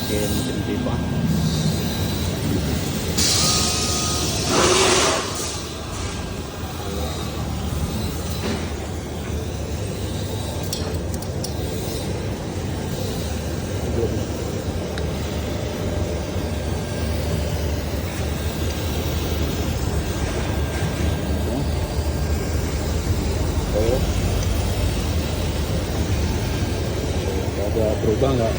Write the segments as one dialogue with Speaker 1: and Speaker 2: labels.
Speaker 1: pakai mesin pipa. Ada berubah nggak?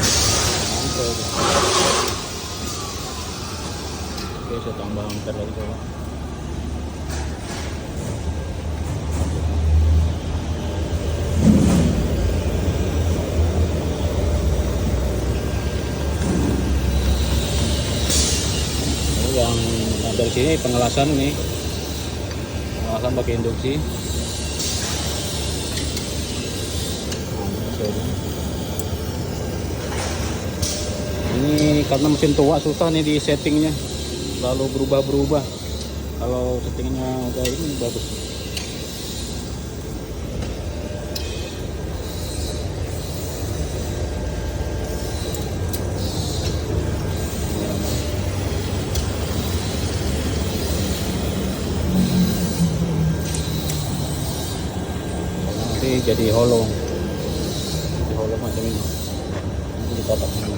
Speaker 1: Oke, saya tambah ampere lagi coba. Ini yang dari sini pengelasan nih, pengelasan pakai induksi. Ini karena mesin tua susah nih di settingnya, selalu berubah-berubah. Kalau settingnya udah ini bagus. Nanti jadi hollow macam ini. Nanti ditapak ini.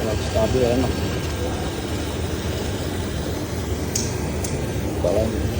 Speaker 1: Kalau stabil enak. Buka lagi.